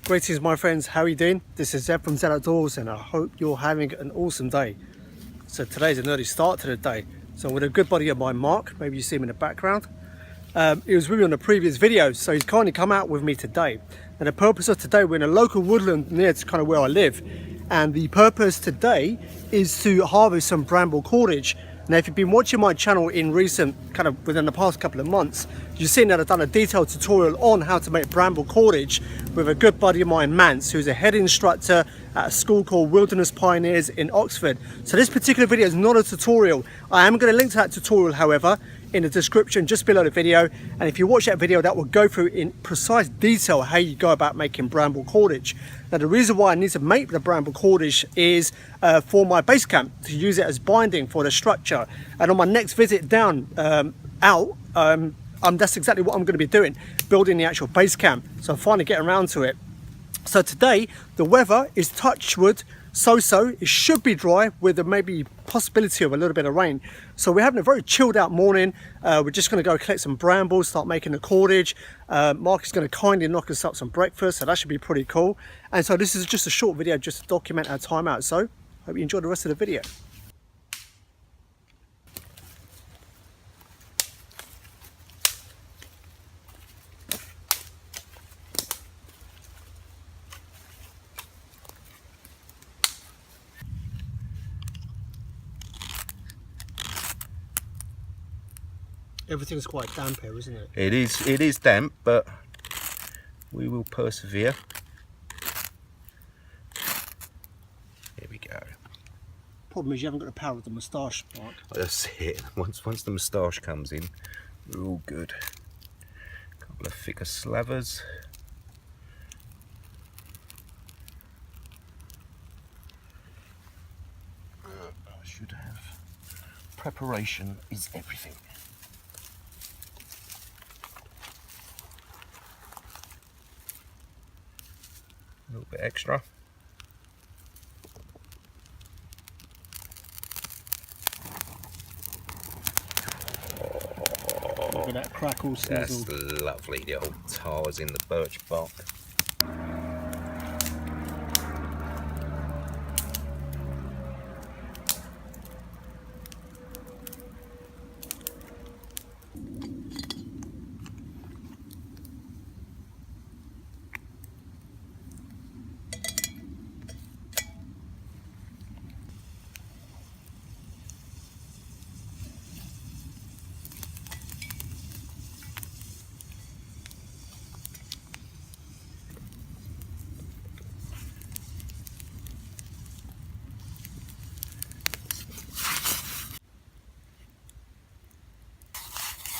Greetings my friends, how are you doing? This is Zeb from Zed Outdoors and I hope you're having an awesome day. So today's an early start to the day. So I'm with a good buddy of mine, Mark, maybe you see him in the background. He was with me on the previous video, so he's kindly come out with me today. And the purpose of today, we're in a local woodland near to kind of where I live. And the purpose today is to harvest some bramble cordage. Now, if you've been watching my channel in recent, kind of within the past couple of months, you've seen that I've done a detailed tutorial on how to make bramble cordage with a good buddy of mine, Mance, who's a head instructor at a school called Wilderness Pioneers in Oxford. So this particular video is not a tutorial. I am going to link to that tutorial, however, in the description just below the video, and if you watch that video, that will go through in precise detail how you go about making bramble cordage. Now, the reason why I need to make the bramble cordage is for my base camp, to use it as binding for the structure. And on my next visit down that's exactly what I'm going to be doing, building the actual base camp. So I'm finally getting around to it. So today the weather is touch wood so-so. It should be dry with a maybe possibility of a little bit of rain. So we're having a very chilled out morning. We're just going to go collect some brambles, start making the cordage. Mark is going to kindly knock us up some breakfast, so that should be pretty cool. And so this is just a short video just to document our time out. So hope you enjoy the rest of the video. Everything's quite damp here, isn't it? It is damp, but we will persevere. Here we go. Problem is you haven't got the power of the moustache, Mark. That's it. Once the moustache comes in, we're all good. A couple of thicker slavers. I should have. Preparation is everything. A little bit extra. Look at that crackle sizzle. That's lovely, the old tars in the birch bark.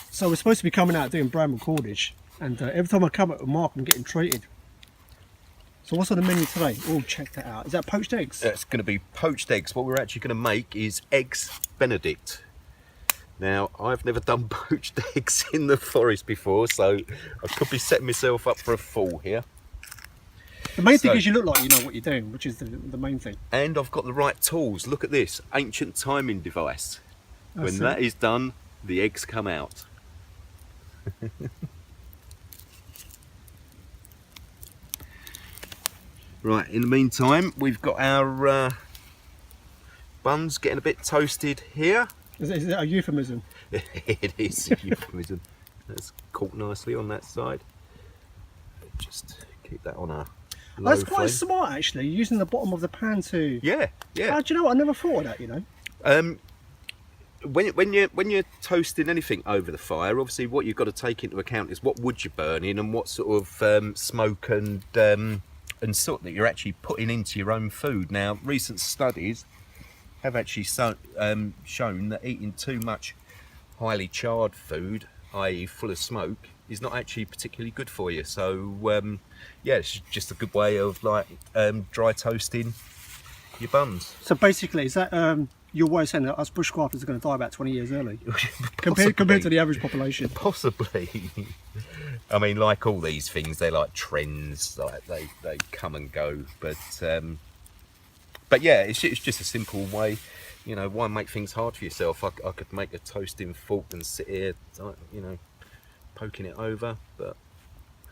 So we're supposed to be coming out doing bramble cordage, and every time I come up with Mark I'm getting treated. So what's on the menu today? Oh, check that out. Is that poached eggs? It's going to be poached eggs. What we're actually going to make is eggs Benedict. Now, I've never done poached eggs in the forest before, so I could be setting myself up for a fall here. The main thing is you look like you know what you're doing, which is the main thing. And I've got the right tools. Look at this ancient timing device. When that is done, the eggs come out. Right, in the meantime, we've got our buns getting a bit toasted here. Is it a euphemism? It is a euphemism. That's caught nicely on that side. Just keep that on a low That's quite flame. smart actually, using the bottom of the pan to... Yeah. Do you know what? I never thought of that, you know. When you're toasting anything over the fire, obviously what you've got to take into account is what wood you're burning and what sort of smoke and soot that you're actually putting into your own food. Now, recent studies have actually shown that eating too much highly charred food, i.e. full of smoke, is not actually particularly good for you. So yeah, it's just a good way of like dry toasting your buns. So basically, is that your way of saying that us bushcrafters are going to die about 20 years early compared to the average population? Possibly. I mean, like all these things, they're like trends, like they come and go. But yeah, it's just a simple way. You know, why make things hard for yourself? I could make a toasting fork and sit here, you know, poking it over. But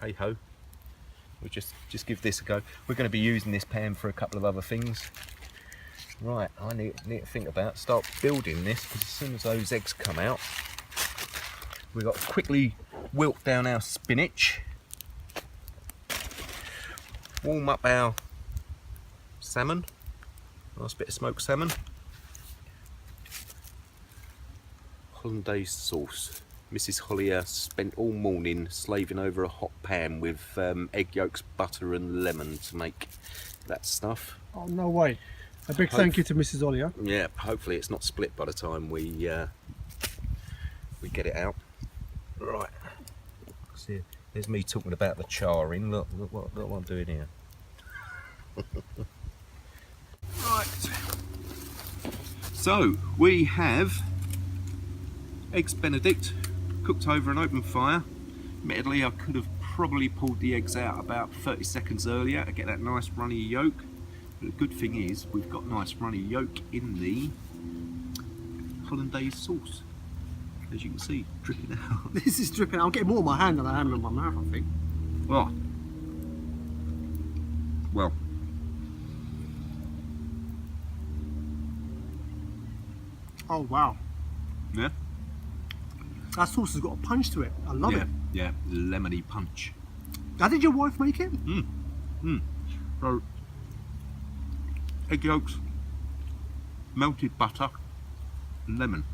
hey ho, we'll just give this a go. We're going to be using this pan for a couple of other things. Right, I need to think about start building this, because as soon as those eggs come out, we've got to quickly wilt down our spinach, warm up our salmon, nice bit of smoked salmon, hollandaise sauce. Mrs. Hollier spent all morning slaving over a hot pan with egg yolks, butter and lemon to make that stuff. Oh, no way. A big thank you to Mrs. Ollier. Yeah, hopefully it's not split by the time we get it out. Right. See, there's me talking about the charring. Look what I'm doing here. Right. So we have eggs Benedict cooked over an open fire. Admittedly, I could have probably pulled the eggs out about 30 seconds earlier to get that nice runny yolk. But the good thing is we've got nice runny yolk in the hollandaise sauce. As you can see, dripping out. This is dripping. I'm getting more in my hand than I am in my mouth, I think. Oh. Well. Oh, wow. Yeah? That sauce has got a punch to it. I love it. Yeah, lemony punch. How did your wife make it? So, egg yolks, melted butter, and lemon,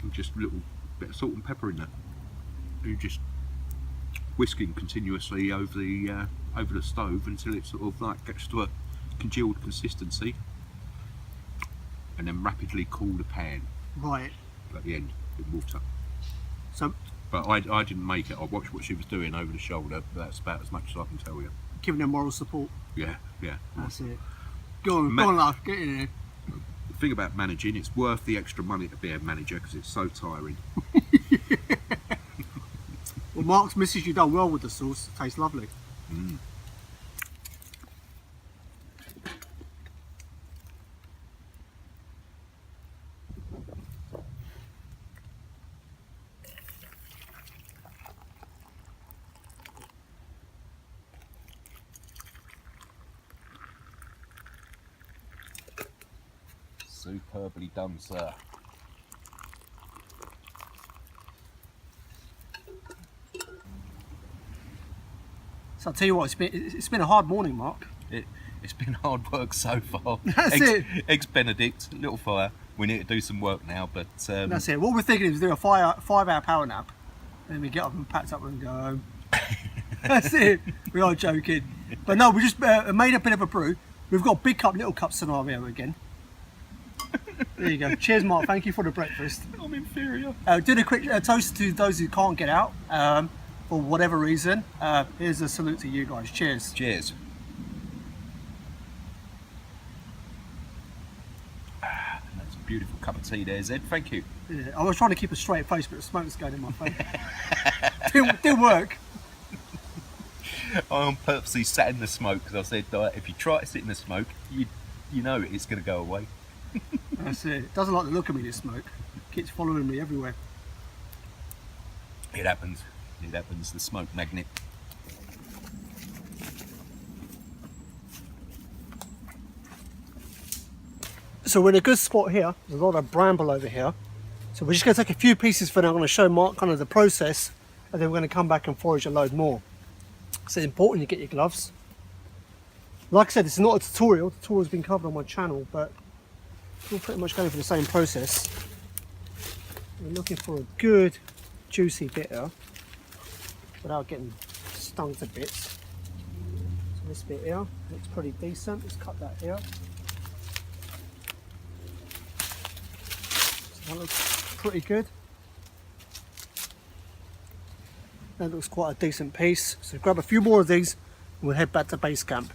and just a little bit of salt and pepper in there. You just whisking continuously over the stove until it sort of like gets to a congealed consistency, and then rapidly cool the pan. Right. At the end with water. So, but I didn't make it. I watched what she was doing over the shoulder. But that's about as much as I can tell you. giving them moral support. Yeah. That's it. Go on, love, get in there. The thing about managing, it's worth the extra money to be a manager because it's so tiring. Well, Mark's missus, you done well with the sauce. It tastes lovely. Superbly done, sir. So I'll tell you what, it's been a hard morning, Mark. It's been hard work so far. That's it. Eggs Benedict, little fire. We need to do some work now, but that's it. What we're thinking is do a 5-hour power nap, and then we get up and packed up and go home. That's it. We are joking, but no, we just made a bit of a brew. We've got big cup, little cup scenario again. There you go. Cheers, Mark. Thank you for the breakfast. I'm inferior. Did a quick toast to those who can't get out for whatever reason. Here's a salute to you guys. Cheers. Cheers. That's a beautiful cup of tea there, Zed. Thank you. Yeah, I was trying to keep a straight face, but the smoke's going in my face. didn't work. I purposely sat in the smoke because I said, if you try to sit in the smoke, you know it's going to go away. That's it. It doesn't like the look of me, this smoke. It keeps following me everywhere. It happens. It happens. The smoke magnet. So we're in a good spot here. There's a lot of bramble over here. So we're just going to take a few pieces for now. I'm going to show Mark kind of the process, and then we're going to come back and forage a load more. So it's important you get your gloves. Like I said, it's not a tutorial. The tutorial's been covered on my channel, but we're pretty much going for the same process. We're looking for a good juicy bit here without getting stung to bits. So this bit here looks pretty decent. Let's cut that here. So that looks pretty good. That looks quite a decent piece. So grab a few more of these and we'll head back to base camp.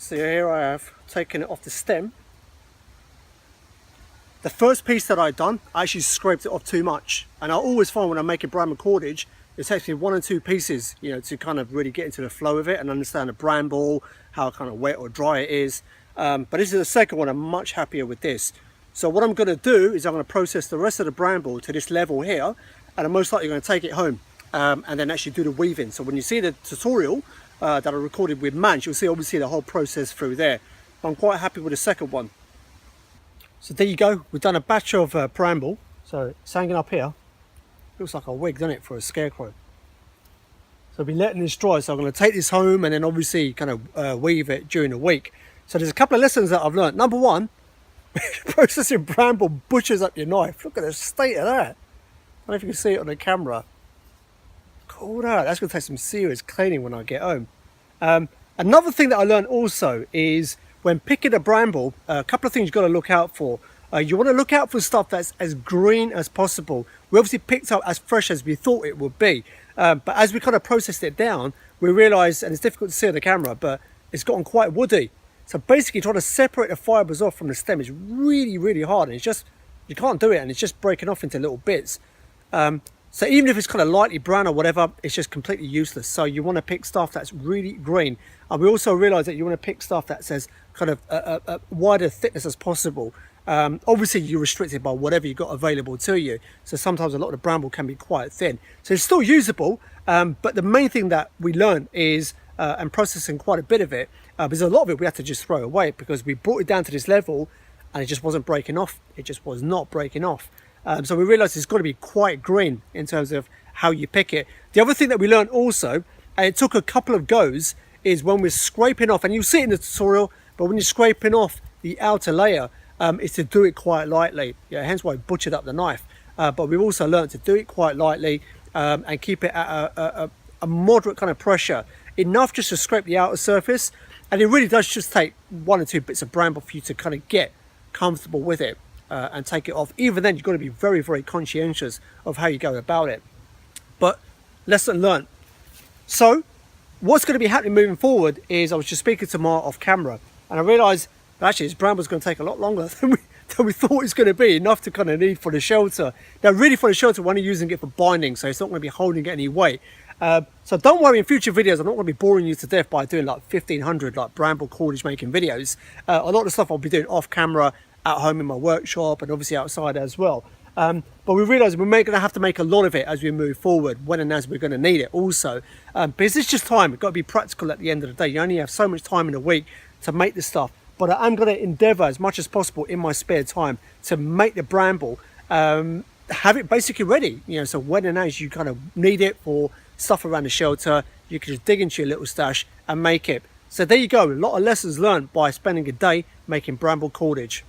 So here I have taken it off the stem. The first piece that I'd done, I actually scraped it off too much. And I always find when I'm making bramble cordage, it takes me 1 or 2 pieces, you know, to kind of really get into the flow of it and understand the bramble, how kind of wet or dry it is. But this is the second one. I'm much happier with this. So what I'm going to do is I'm going to process the rest of the bramble to this level here, and I'm most likely going to take it home and then actually do the weaving. So when you see the tutorial that I recorded with Manch, you'll see obviously the whole process through there. I'm quite happy with the second one. So there you go, we've done a batch of bramble. So it's hanging up here. Looks like a wig, doesn't it, for a scarecrow? So I'll be letting this dry. So I'm going to take this home and then obviously kind of weave it during the week. So there's a couple of lessons that I've learned. Number one, processing bramble butchers up your knife. Look at the state of that. I don't know if you can see it on the camera. Cool that. That's going to take some serious cleaning when I get home. Another thing that I learned also is when picking a bramble, a couple of things you've got to look out for. You want to look out for stuff that's as green as possible. We obviously picked up as fresh as we thought it would be. But as we kind of processed it down, we realised, and it's difficult to see on the camera, but it's gotten quite woody. So basically trying to separate the fibres off from the stem is really, really hard. And it's just, you can't do it, and it's just breaking off into little bits. So even if it's kind of lightly brown or whatever, it's just completely useless. So you want to pick stuff that's really green. And we also realise that you want to pick stuff that says kind of a wider thickness as possible. Obviously you're restricted by whatever you've got available to you. So sometimes a lot of the bramble can be quite thin. So it's still usable, but the main thing that we learned is, and processing quite a bit of it, because a lot of it we had to just throw away because we brought it down to this level and it just wasn't breaking off. It just was not breaking off. So we realised it's got to be quite green in terms of how you pick it. The other thing that we learned also, and it took a couple of goes, is when we're scraping off, and you'll see it in the tutorial, but when you're scraping off the outer layer, is to do it quite lightly. Yeah, hence why I butchered up the knife. But we've also learned to do it quite lightly and keep it at a moderate kind of pressure, enough just to scrape the outer surface. And it really does just take 1 or 2 bits of bramble for you to kind of get comfortable with it and take it off. Even then, you've got to be very, very conscientious of how you go about it. But lesson learned. So what's going to be happening moving forward is, I was just speaking to Mark off camera, and I realised that actually this bramble's going to take a lot longer than we thought it was going to be, enough to kind of need for the shelter. Now really for the shelter, we're only using it for binding, so it's not going to be holding any weight. So don't worry, in future videos I'm not going to be boring you to death by doing like 1500 like bramble cordage making videos. A lot of the stuff I'll be doing off camera, at home in my workshop, and obviously outside as well. But we realise we're going to have to make a lot of it as we move forward, when and as we're going to need it also. Because it's just time. We've got to be practical at the end of the day. You only have so much time in a week to make this stuff. But I am going to endeavour as much as possible in my spare time to make the bramble, have it basically ready. You know, so when and as you kind of need it for stuff around the shelter, you can just dig into your little stash and make it. So there you go. A lot of lessons learned by spending a day making bramble cordage.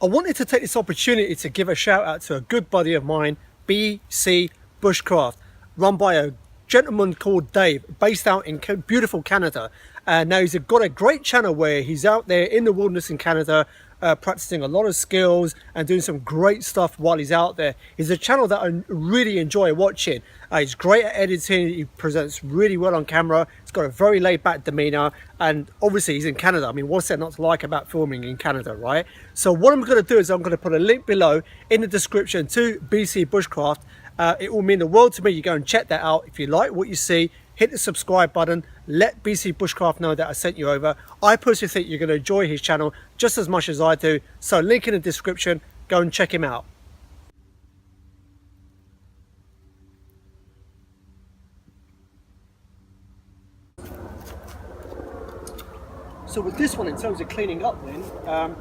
I wanted to take this opportunity to give a shout out to a good buddy of mine, BC Bushcraft, run by a gentleman called Dave, based out in beautiful Canada. Now he's got a great channel where he's out there in the wilderness in Canada, practicing a lot of skills and doing some great stuff while he's out there. He's a channel that I really enjoy watching. He's great at editing, he presents really well on camera, he's got a very laid back demeanour, and obviously he's in Canada. I mean, what's there not to like about filming in Canada, right? So what I'm going to do is I'm going to put a link below in the description to BC Bushcraft. It will mean the world to me. You go and check that out. If you like what you see, hit the subscribe button, let BC Bushcraft know that I sent you over. I personally think you're going to enjoy his channel just as much as I do. So link in the description, go and check him out. So with this one, in terms of cleaning up then, I'm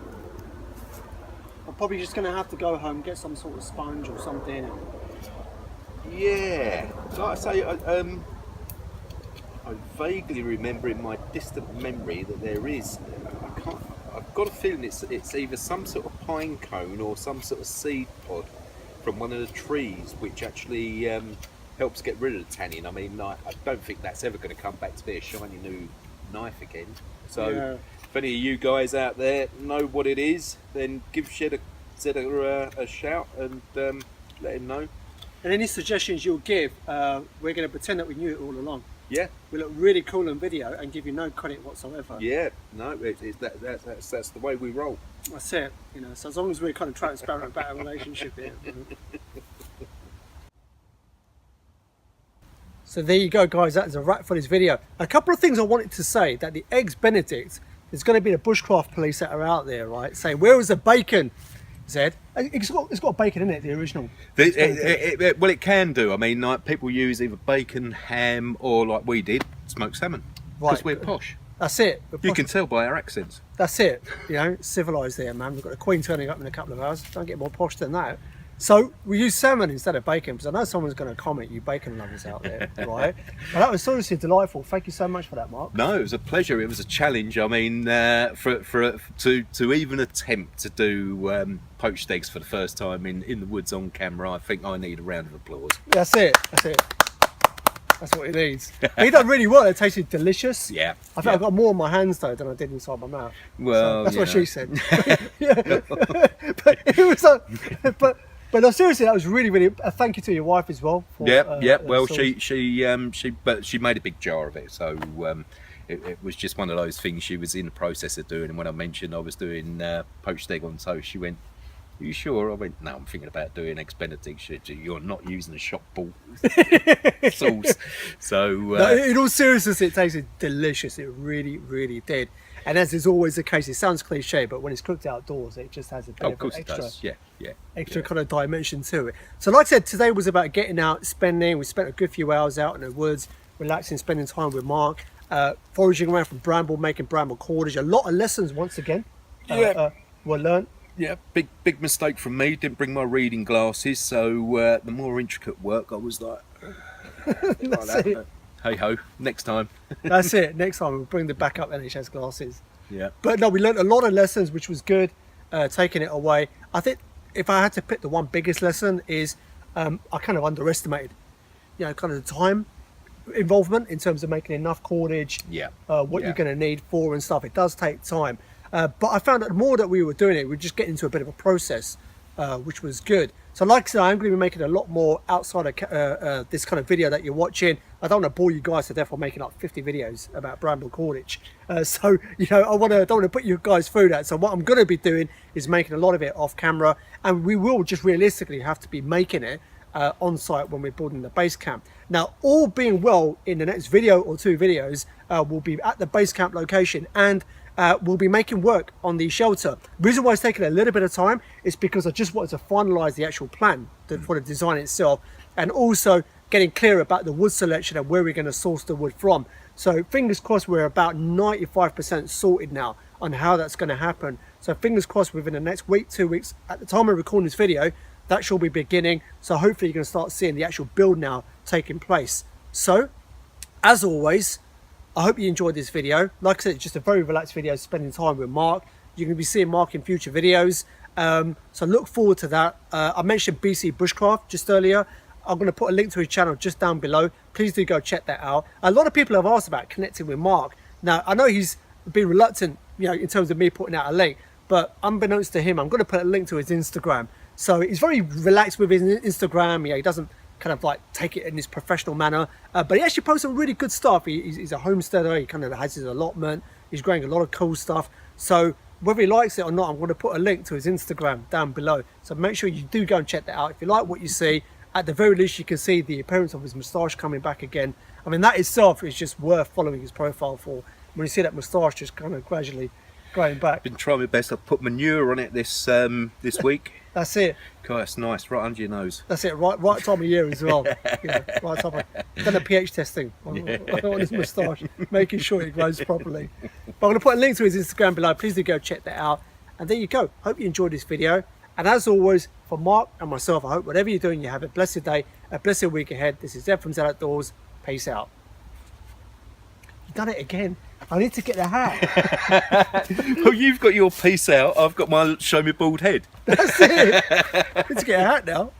probably just going to have to go home, get some sort of sponge or something. Yeah, like I say, I vaguely remember in my distant memory that there is, I've got a feeling it's either some sort of pine cone or some sort of seed pod from one of the trees, which actually helps get rid of the tannin. I mean, I don't think that's ever going to come back to be a shiny new knife again. So yeah. If any of you guys out there know what it is, then give Shed a shout and let him know. And any suggestions you'll give, we're going to pretend that we knew it all along. Yeah. We look really cool on video and give you no credit whatsoever. Yeah. No, that's the way we roll. That's it. You know, so as long as we're kind of transparent about our relationship here. So there you go, guys. That is a wrap for this video. A couple of things I wanted to say, that the eggs Benedict, there's going to be the Bushcraft police that are out there, right? Saying, where is the bacon, Zed? It's got bacon in it, the original. Well, it can do. I mean, like, people use either bacon, ham, or like we did, smoked salmon. Because we're posh. That's it. You can tell by our accents. That's it. You know, civilised there, man. We've got the Queen turning up in a couple of hours. Don't get more posh than that. So we use salmon instead of bacon, because I know someone's going to comment, you bacon lovers out there, right? But that was seriously delightful. Thank you so much for that, Mark. No, it was a pleasure. It was a challenge. I mean, to even attempt to do poached eggs for the first time in the woods on camera, I think I need a round of applause. That's it. That's it. That's what it needs. He done really well. It tasted delicious. Yeah. I think I got more on my hands though than I did inside my mouth. Well, so that's what she said. But it was but no, seriously, that was really, really. Thank you to your wife as well. For, Well, she made a big jar of it, so it was just one of those things she was in the process of doing. And when I mentioned I was doing poached egg on toast, she went, "Are you sure?" I went, "No, I'm thinking about doing eggs Benedict. You're not using a shop bought sauce." So, no, in all seriousness, it tasted delicious. It really, really did. And as is always the case, it sounds cliche, but when it's cooked outdoors, it just has a bit of an extra kind of dimension to it. So like I said, today was about getting out, spending. We spent a good few hours out in the woods, relaxing, spending time with Mark, foraging around from Bramble, making Bramble cordage. A lot of lessons once again were learnt. Yeah, big mistake from me. Didn't bring my reading glasses, so the more intricate work, I was like, That's it. Hey ho, next time. That's it. Next time we'll bring the backup NHS glasses. Yeah. But no, we learned a lot of lessons, which was good. Taking it away, I think if I had to pick the one biggest lesson is I kind of underestimated, kind of the time involvement in terms of making enough cordage. Yeah. What you're going to need for and stuff. It does take time. But I found that the more that we were doing it, we just get into a bit of a process, which was good. So like I said, I'm going to be making a lot more outside of this kind of video that you're watching. I don't want to bore you guys to death for making like 50 videos about Bramble cordage. So, I don't want to put you guys through that. So what I'm going to be doing is making a lot of it off camera. And we will just realistically have to be making it on site when we're building the base camp. Now, all being well, in the next video or 2 videos, we'll be at the base camp location and we'll be making work on the shelter. The reason why it's taken a little bit of time is because I just wanted to finalize the actual plan for the design itself, and also getting clear about the wood selection and where we're going to source the wood from. So fingers crossed, we're about 95% sorted now on how that's going to happen. So fingers crossed within the next week, 2 weeks, at the time of recording this video, that shall be beginning. So hopefully you're going to start seeing the actual build now taking place. So as always, I hope you enjoyed this video. Like I said, it's just a very relaxed video, spending time with Mark. You're going to be seeing Mark in future videos. So look forward to that. I mentioned BC Bushcraft just earlier. I'm going to put a link to his channel just down below. Please do go check that out. A lot of people have asked about connecting with Mark. Now, I know he's been reluctant, in terms of me putting out a link, but unbeknownst to him, I'm going to put a link to his Instagram. So he's very relaxed with his Instagram. He doesn't kind of like take it in this professional manner, but he actually posts some really good stuff. He's a homesteader. He kind of has his allotment. He's growing a lot of cool stuff. So whether he likes it or not, I'm going to put a link to his Instagram down below. So make sure you do go and check that out. If you like what you see, at the very least, you can see the appearance of his moustache coming back again. I mean, that itself is just worth following his profile for. When you see that moustache just kind of gradually growing back. Been trying my best. I've put manure on it this week. That's it. God, it's nice, right under your nose. That's it, right time of year as well. Right time of, done a pH testing on his moustache, making sure it grows properly. But I'm going to put a link to his Instagram below. Please do go check that out. And there you go. Hope you enjoyed this video. And as always, for Mark and myself, I hope whatever you're doing, you have a blessed day, a blessed week ahead. This is Zed from Zed Outdoors. Peace out. You've done it again. I need to get the hat. Well, you've got your peace out. I've got my show me bald head. That's it. I need to get a hat now.